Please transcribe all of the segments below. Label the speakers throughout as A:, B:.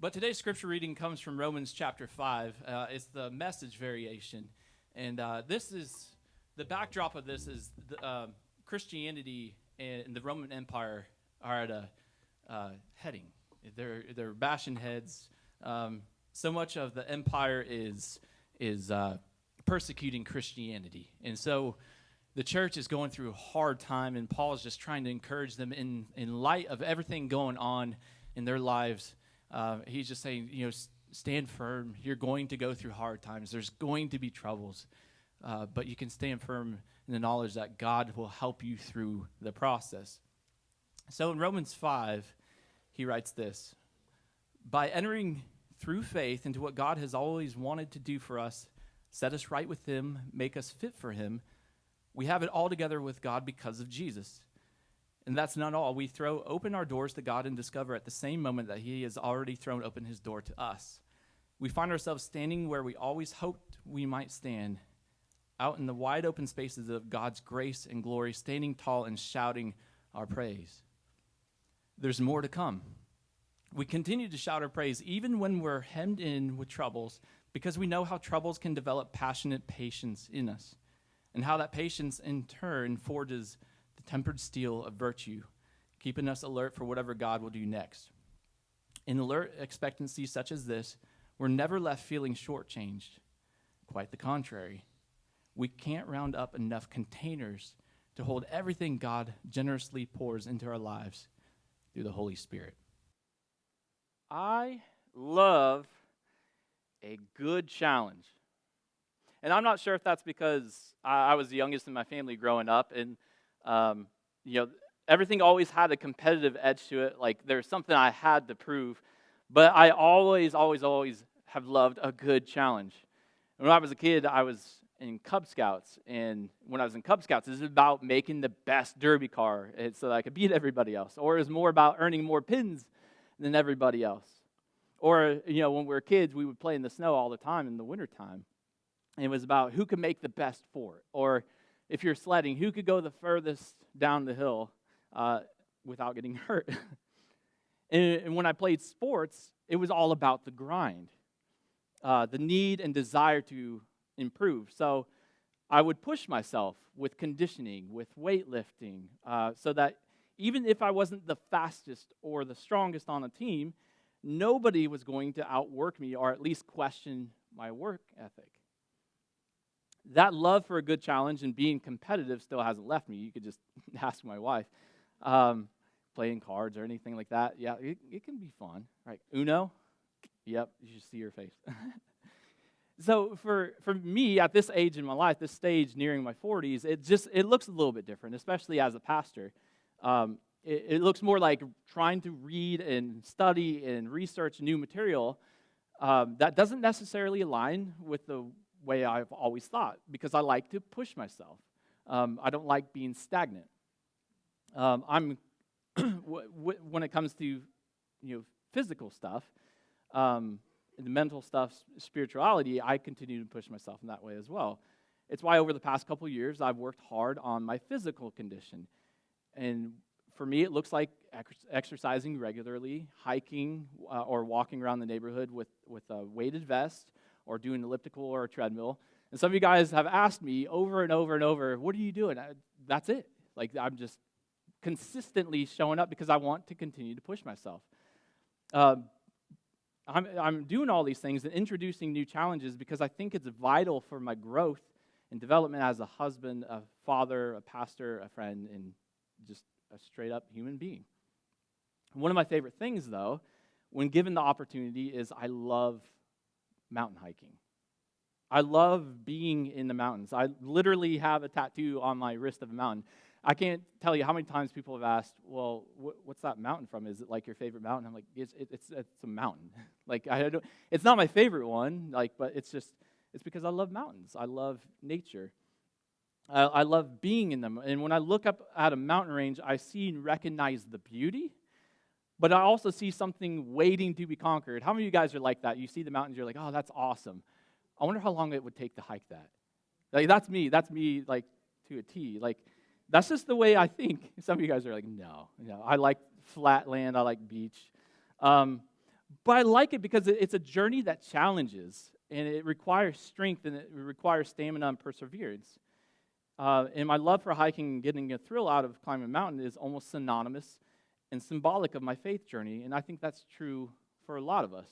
A: But today's scripture reading comes from Romans chapter 5. It's the Message variation. And this is, the backdrop of this is Christianity and the Roman Empire are at a heading. They're bashing heads. So much of the empire is persecuting Christianity. And so the church is going through a hard time, and Paul is just trying to encourage them in light of everything going on in their lives. He's just saying, stand firm. You're going to go through hard times. There's going to be troubles, but you can stand firm in the knowledge that God will help you through the process. So in Romans 5, he writes this: by entering through faith into what God has always wanted to do for us, set us right with him, make us fit for him, we have it all together with God because of Jesus. And that's not all. We throw open our doors to God and discover at the same moment that he has already thrown open his door to us. We find ourselves standing where we always hoped we might stand, out in the wide open spaces of God's grace and glory, standing tall and shouting our praise. There's more to come. We continue to shout our praise even when we're hemmed in with troubles, because we know how troubles can develop passionate patience in us, and how that patience in turn forges the tempered steel of virtue, keeping us alert for whatever God will do next. In alert expectancy such as this, we're never left feeling shortchanged. Quite the contrary. We can't round up enough containers to hold everything God generously pours into our lives through the Holy Spirit. I love a good challenge. And I'm not sure if that's because I was the youngest in my family growing up, and everything always had a competitive edge to it. Like there's something I had to prove, but I always have loved a good challenge. And when I was a kid, I was in Cub Scouts, and when I was in Cub Scouts, it was about making the best derby car so that I could beat everybody else, or it was more about earning more pins than everybody else. Or when we were kids, we would play in the snow all the time in the wintertime. And it was about who could make the best fort. Or if you're sledding, who could go the furthest down the hill without getting hurt. And when I played sports, it was all about the grind, the need and desire to improve. So I would push myself with conditioning, with weightlifting, so that even if I wasn't the fastest or the strongest on a team, nobody was going to outwork me or at least question my work ethic. That love for a good challenge and being competitive still hasn't left me. You could just ask my wife. Playing cards or anything like that, yeah, it can be fun. Right? Uno? Yep, you should see your face. So for me, at this age in my life, this stage nearing my 40s, it looks a little bit different, especially as a pastor. It looks more like trying to read and study and research new material that doesn't necessarily align with the way I've always thought, because I like to push myself. I don't like being stagnant. I'm when it comes to physical stuff, the mental stuff, spirituality, I continue to push myself in that way as well. It's why over the past couple of years I've worked hard on my physical condition. And for me, it looks like exercising regularly, hiking or walking around the neighborhood with a weighted vest, or doing elliptical or a treadmill. And some of you guys have asked me over and over and over, what are you doing? That's it. Like, I'm just consistently showing up because I want to continue to push myself. I'm doing all these things and introducing new challenges because I think it's vital for my growth and development as a husband, a father, a pastor, a friend, and just a straight-up human being. One of my favorite things, though, when given the opportunity, is I love mountain hiking. I love being in the mountains. I literally have a tattoo on my wrist of a mountain. I can't tell you how many times people have asked, well, what's that mountain from? Is it like your favorite mountain? I'm like, it's a mountain. Like, it's not my favorite one, but it's because I love mountains. I love nature. I love being in them. And when I look up at a mountain range, I see and recognize the beauty, but I also see something waiting to be conquered. How many of you guys are like that? You see the mountains, you're like, oh, that's awesome. I wonder how long it would take to hike that. Like, that's me, like, to a T. Like, that's just the way I think. Some of you guys are like, no. I like flat land, I like beach. But I like it because it's a journey that challenges, and it requires strength, and it requires stamina and perseverance. And my love for hiking and getting a thrill out of climbing a mountain is almost synonymous and symbolic of my faith journey, and I think that's true for a lot of us.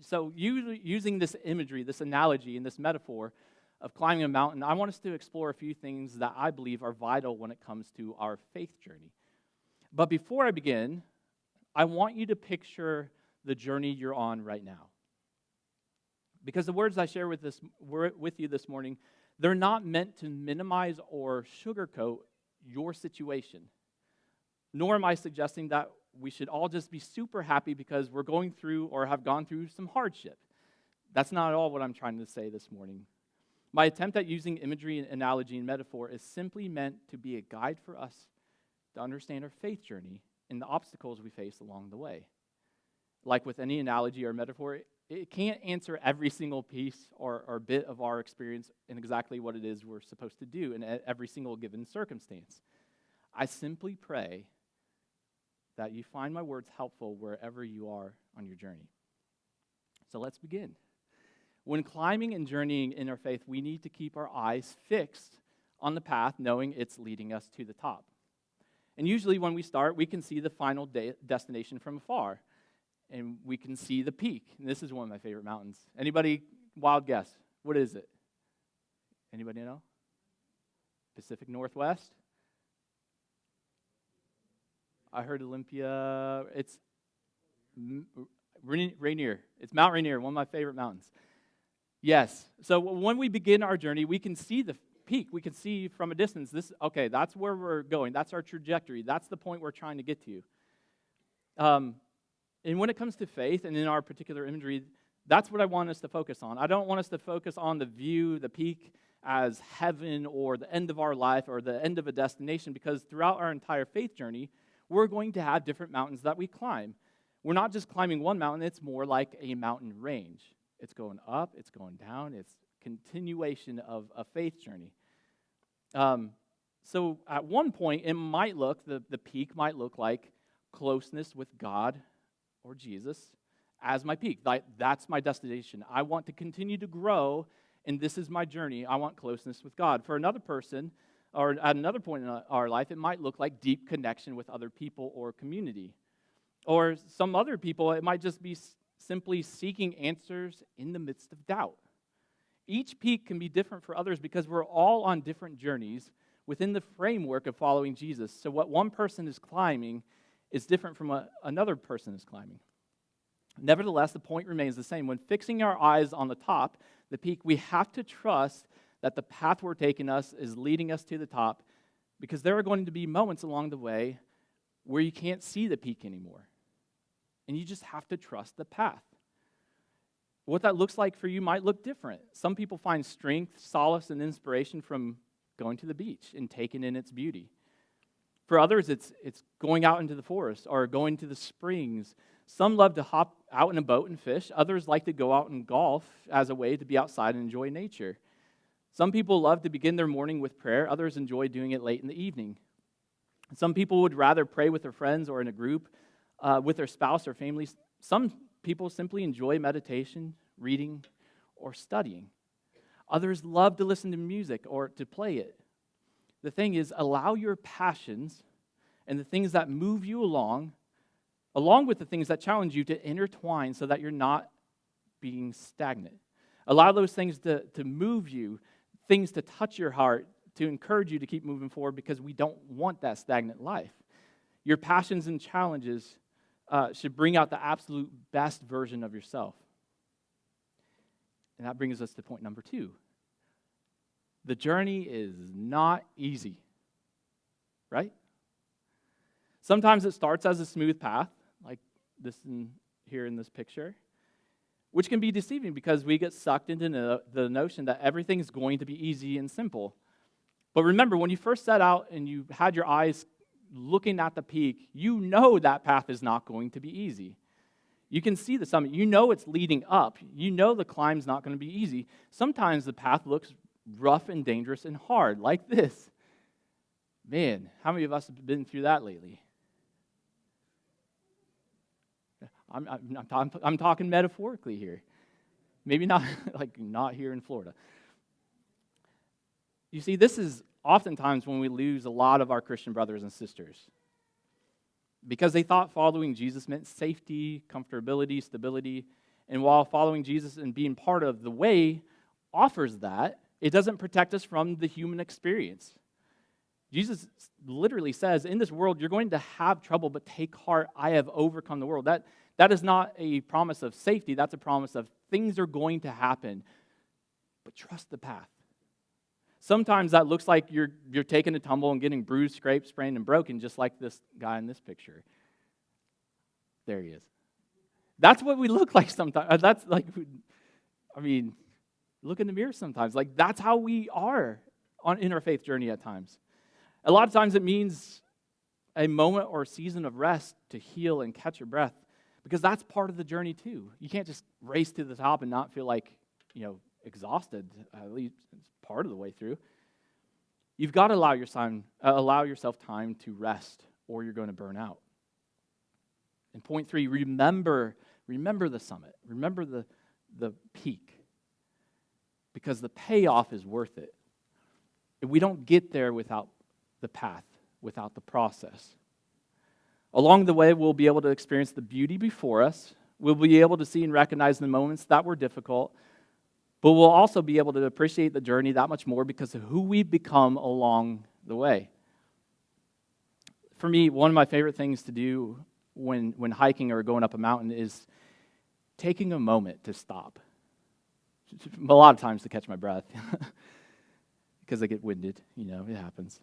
A: So using this imagery, this analogy, and this metaphor of climbing a mountain, I want us to explore a few things that I believe are vital when it comes to our faith journey. But before I begin, I want you to picture the journey you're on right now. Because the words I share with you this morning, they're not meant to minimize or sugarcoat your situation. Nor am I suggesting that we should all just be super happy because we're going through or have gone through some hardship. That's not at all what I'm trying to say this morning. My attempt at using imagery, analogy, and metaphor is simply meant to be a guide for us to understand our faith journey and the obstacles we face along the way. Like with any analogy or metaphor, it can't answer every single piece or bit of our experience and exactly what it is we're supposed to do in every single given circumstance. I simply pray that you find my words helpful wherever you are on your journey. So let's begin. When climbing and journeying in our faith, we need to keep our eyes fixed on the path, knowing it's leading us to the top. And usually when we start, we can see the final destination from afar, and we can see the peak. And this is one of my favorite mountains. Anybody, wild guess? What is it? Anybody know? Pacific Northwest? I heard Olympia. It's Rainier. It's Mount Rainier, one of my favorite mountains. Yes. So when we begin our journey, we can see the peak. We can see from a distance, that's where we're going. That's our trajectory. That's the point we're trying to get to. And when it comes to faith and in our particular imagery, that's what I want us to focus on. I don't want us to focus on the view, the peak, as heaven or the end of our life or the end of a destination, because throughout our entire faith journey, we're going to have different mountains that we climb. We're not just climbing one mountain, it's more like a mountain range. It's going up, it's going down, it's continuation of a faith journey. So at one point, it might look, the peak might look like closeness with God or Jesus as my peak. That's my destination. I want to continue to grow, and this is my journey. I want closeness with God. For another person, or at another point in our life, it might look like deep connection with other people or community. Or some other people, it might just be simply seeking answers in the midst of doubt. Each peak can be different for others because we're all on different journeys within the framework of following Jesus. So what one person is climbing is different from what another person is climbing. Nevertheless, the point remains the same. When fixing our eyes on the top, the peak, we have to trust that the path we're taking us is leading us to the top, because there are going to be moments along the way where you can't see the peak anymore. And you just have to trust the path. What that looks like for you might look different. Some people find strength, solace, and inspiration from going to the beach and taking in its beauty. For others, it's going out into the forest or going to the springs. Some love to hop out in a boat and fish. Others like to go out and golf as a way to be outside and enjoy nature. Some people love to begin their morning with prayer. Others enjoy doing it late in the evening. Some people would rather pray with their friends or in a group with their spouse or family. Some people simply enjoy meditation, reading, or studying. Others love to listen to music or to play it. The thing is, allow your passions and the things that move you along with the things that challenge you, to intertwine so that you're not being stagnant. Allow those things to move you, things to touch your heart, to encourage you to keep moving forward, because we don't want that stagnant life. Your passions and challenges should bring out the absolute best version of yourself. And that brings us to point number 2. The journey is not easy, right? Sometimes it starts as a smooth path, like this here in this picture, which can be deceiving because we get sucked into the notion that everything's going to be easy and simple. But remember, when you first set out and you had your eyes looking at the peak, you know that path is not going to be easy. You can see the summit. You know it's leading up. You know the climb's not going to be easy. Sometimes the path looks rough and dangerous and hard, like this. Man, how many of us have been through that lately? I'm talking metaphorically here. Maybe not like not here in Florida. You see, this is oftentimes when we lose a lot of our Christian brothers and sisters because they thought following Jesus meant safety, comfortability, stability. And while following Jesus and being part of the way offers that, it doesn't protect us from the human experience. Jesus literally says, in this world, you're going to have trouble, but take heart, I have overcome the world. That is not a promise of safety. That's a promise of things are going to happen, but trust the path. Sometimes that looks like you're taking a tumble and getting bruised, scraped, sprained, and broken, just like this guy in this picture. There he is. That's what we look like sometimes. That's like, I mean, look in the mirror sometimes. Like, that's how we are in our faith journey at times. A lot of times it means a moment or a season of rest to heal and catch your breath, because that's part of the journey too. You can't just race to the top and not feel like, exhausted. At least it's part of the way through. You've got to allow yourself time to rest, or you're going to burn out. And point 3, remember the summit. Remember the peak, because the payoff is worth it. We don't get there without the path, without the process. Along the way, we'll be able to experience the beauty before us. We'll be able to see and recognize the moments that were difficult, but we'll also be able to appreciate the journey that much more because of who we've become along the way. For me, one of my favorite things to do when hiking or going up a mountain is taking a moment to stop. A lot of times to catch my breath because I get winded, it happens.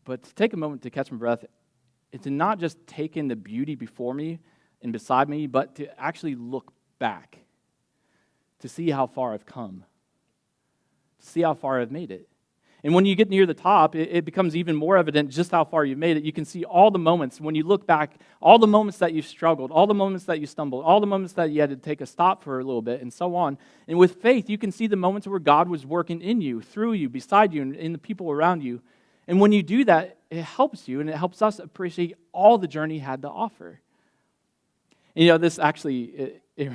A: But to take a moment to catch my breath and to not just take in the beauty before me and beside me, but to actually look back to see how far I've come, to see how far I've made it. And when you get near the top, it becomes even more evident just how far you've made it. You can see all the moments, when you look back, all the moments that you've struggled, all the moments that you stumbled, all the moments that you had to take a stop for a little bit, and so on. And with faith, you can see the moments where God was working in you, through you, beside you, and in the people around you. And when you do that, it helps you, and it helps us appreciate all the journey had to offer. And, this actually, it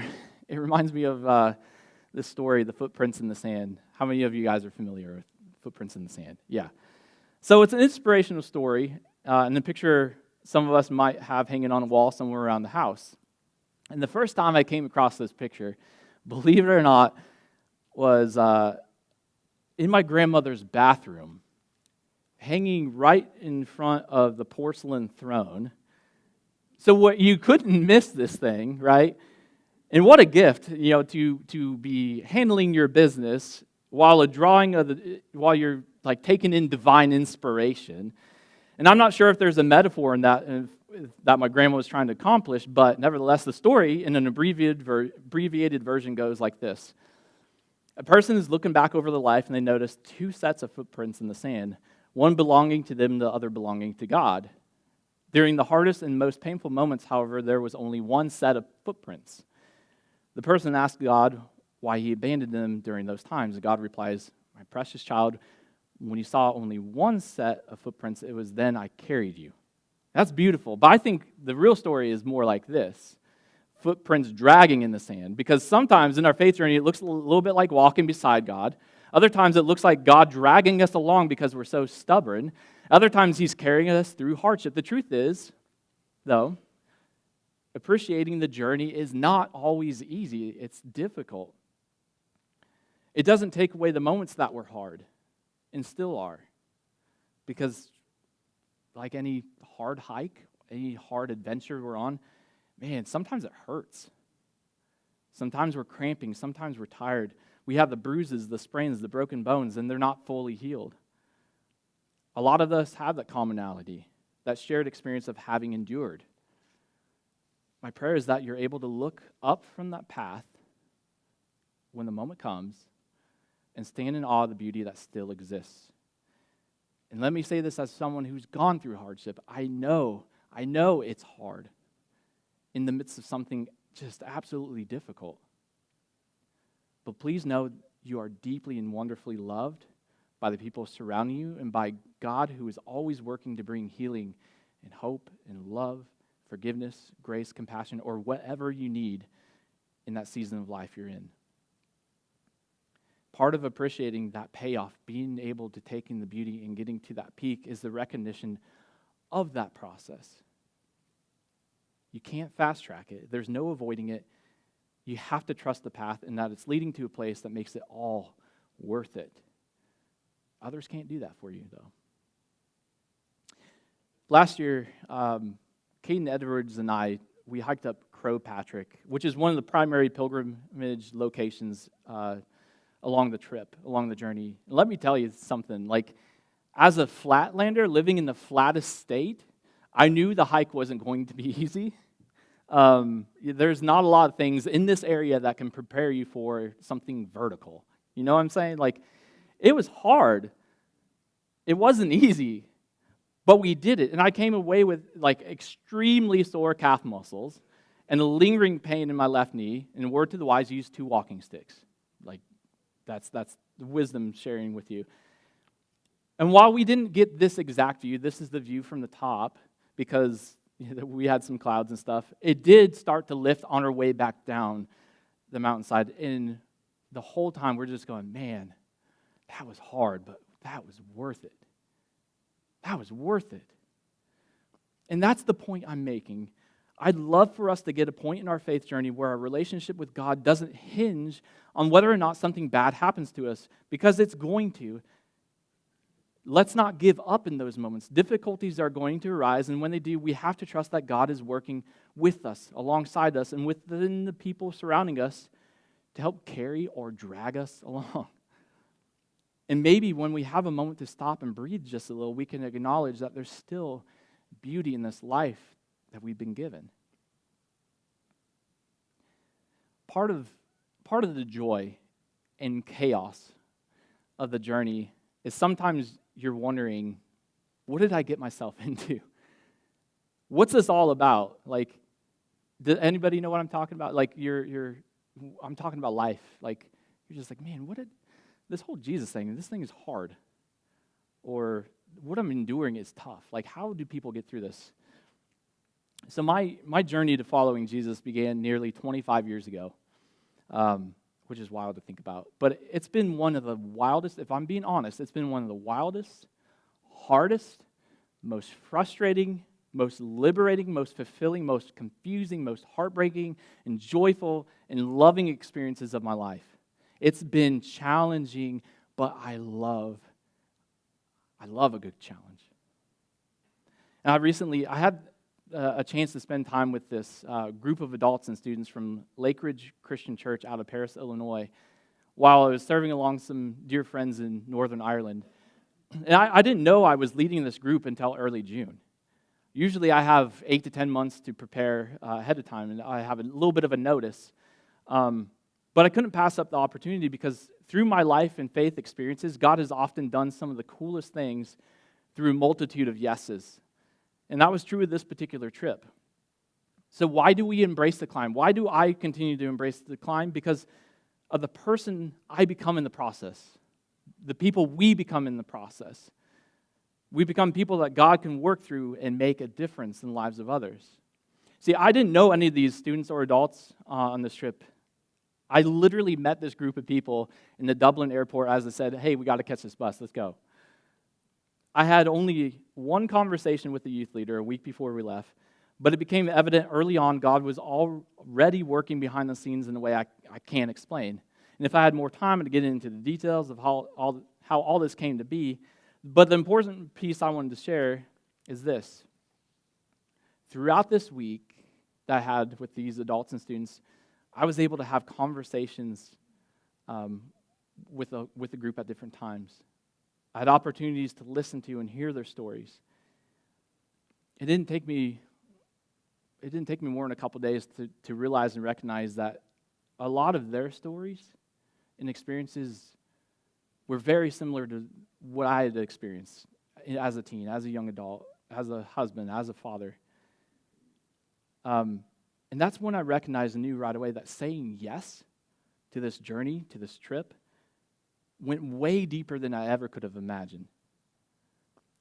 A: reminds me of this story, The Footprints in the Sand. How many of you guys are familiar with Footprints in the Sand? Yeah. So it's an inspirational story, and the picture some of us might have hanging on a wall somewhere around the house. And the first time I came across this picture, believe it or not, was in my grandmother's bathroom, hanging right in front of the porcelain throne. So what you couldn't miss this thing, right? And what a gift, to be handling your business while while you're like taking in divine inspiration. And I'm not sure if there's a metaphor in that my grandma was trying to accomplish, but nevertheless, the story in an abbreviated version goes like this. A person is looking back over their life and they notice 2 sets of footprints in the sand, one belonging to them, the other belonging to God. During the hardest and most painful moments, however, there was only one set of footprints. The person asked God why he abandoned them during those times. And God replies, "My precious child, when you saw only one set of footprints, it was then I carried you." That's beautiful. But I think the real story is more like this. Footprints dragging in the sand. Because sometimes in our faith journey, it looks a little bit like walking beside God. Other times it looks like God dragging us along because we're so stubborn. Other times he's carrying us through hardship. The truth is, though, appreciating the journey is not always easy. It's difficult. It doesn't take away the moments that were hard, and still are. Because like any hard hike, any hard adventure we're on, man, sometimes it hurts. Sometimes we're cramping, sometimes we're tired. We have the bruises, the sprains, the broken bones, and they're not fully healed. A lot of us have that commonality, that shared experience of having endured. My prayer is that you're able to look up from that path when the moment comes and stand in awe of the beauty that still exists. And let me say this as someone who's gone through hardship. I know it's hard in the midst of something just absolutely difficult. But please know you are deeply and wonderfully loved by the people surrounding you and by God, who is always working to bring healing and hope and love forgiveness, grace, compassion, or whatever you need in that season of life you're in. Part of appreciating that payoff, being able to take in the beauty and getting to that peak, is the recognition of that process. You can't fast track it. There's no avoiding it. You have to trust the path and that it's leading to a place that makes it all worth it. Others can't do that for you, though. Last year, Caden Edwards and I, we hiked up Crow Patrick, which is one of the primary pilgrimage locations along the trip, along the journey. And let me tell you something, like, as a flatlander living in the flattest state, I knew the hike wasn't going to be easy. There's not a lot of things in this area that can prepare you for something vertical. You know what I'm saying? Like, it was hard. It wasn't easy, but we did it. And I came away with, like, extremely sore calf muscles and a lingering pain in my left knee. And word to the wise, use 2 walking sticks. Like, that's the wisdom sharing with you. And while we didn't get this exact view, this is the view from the top, because we had some clouds and stuff, it did start to lift on our way back down the mountainside. And the whole time we're just going, man, that was hard, but that was worth it. That was worth it. And that's the point I'm making. I'd love for us to get a point in our faith journey where our relationship with God doesn't hinge on whether or not something bad happens to us, because it's going to. Let's not give up in those moments. Difficulties are going to arise, and when they do, we have to trust that God is working with us, alongside us, and within the people surrounding us to help carry or drag us along. And maybe when we have a moment to stop and breathe just a little, we can acknowledge that there's still beauty in this life that we've been given. Part of the joy and chaos of the journey is sometimes you're wondering, what did I get myself into? What's this all about? Like, does anybody know what I'm talking about? Like, I'm talking about life. Like, you're just like, man, this whole Jesus thing, this thing is hard. Or what I'm enduring is tough. Like, how do people get through this? So my journey to following Jesus began nearly 25 years ago, which is wild to think about. But it's been one of the wildest, if I'm being honest, it's been one of the wildest, hardest, most frustrating, most liberating, most fulfilling, most confusing, most heartbreaking, and joyful and loving experiences of my life. It's been challenging, but I love a good challenge. And I had a chance to spend time with this group of adults and students from Lake Ridge Christian Church out of Paris, Illinois, while I was serving along some dear friends in Northern Ireland. And I didn't know I was leading this group until early June. Usually I have 8 to 10 months to prepare ahead of time, and I have a little bit of a notice. But I couldn't pass up the opportunity, because through my life and faith experiences, God has often done some of the coolest things through a multitude of yeses. And that was true of this particular trip. So why do we embrace the climb? Why do I continue to embrace the climb? Because of the person I become in the process, the people we become in the process. We become people that God can work through and make a difference in the lives of others. See, I didn't know any of these students or adults on this trip. I literally met this group of people in the Dublin airport as I said, hey, we got to catch this bus, let's go. I had only one conversation with the youth leader a week before we left, but it became evident early on God was already working behind the scenes in a way I can't explain. And if I had more time to get into the details of how all this came to be, but the important piece I wanted to share is this. Throughout this week that I had with these adults and students, I was able to have conversations with the group at different times. I had opportunities to listen to and hear their stories. It didn't take me more than a couple days to realize and recognize that a lot of their stories and experiences were very similar to what I had experienced as a teen, as a young adult, as a husband, as a father. And that's when I recognized and knew right away that saying yes to this journey, to this trip, went way deeper than I ever could have imagined.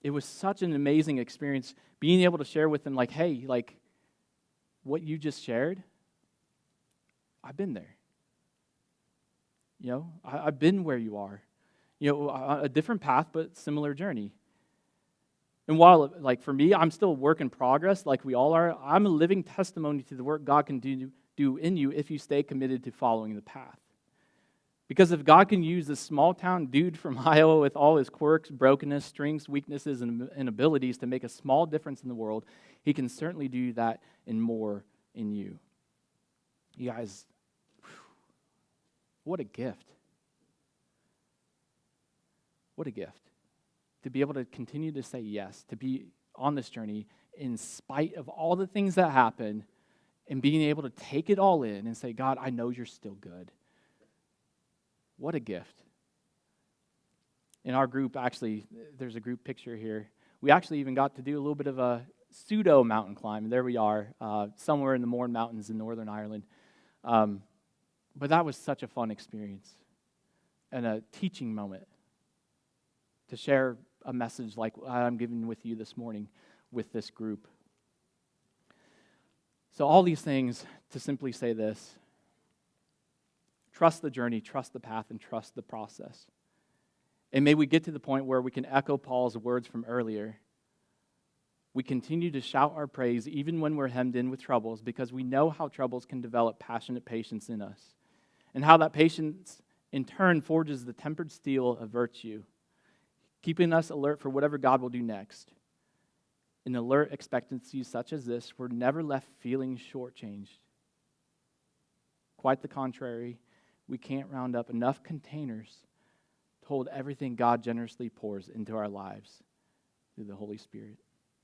A: It was such an amazing experience being able to share with them, like, hey, like, what you just shared, I've been there. I've been where you are. A different path, but similar journey. And while, like for me, I'm still a work in progress, like we all are, I'm a living testimony to the work God can do in you if you stay committed to following the path. Because if God can use this small town dude from Iowa with all his quirks, brokenness, strengths, weaknesses, and abilities to make a small difference in the world, he can certainly do that and more in you. You guys, what a gift. What a gift. To be able to continue to say yes, to be on this journey in spite of all the things that happen, and being able to take it all in and say, God, I know you're still good. What a gift. In our group, actually, there's a group picture here. We actually even got to do a little bit of a pseudo mountain climb. There we are, somewhere in the Mourne Mountains in Northern Ireland. But that was such a fun experience and a teaching moment to share a message like I'm giving with you this morning with this group. So all these things to simply say this: trust the journey, trust the path, and trust the process. And may we get to the point where we can echo Paul's words from earlier. We continue to shout our praise even when we're hemmed in with troubles, because we know how troubles can develop passionate patience in us, and how that patience in turn forges the tempered steel of virtue, keeping us alert for whatever God will do next. In alert expectancies such as this, we're never left feeling shortchanged. Quite the contrary, we can't round up enough containers to hold everything God generously pours into our lives through the Holy Spirit.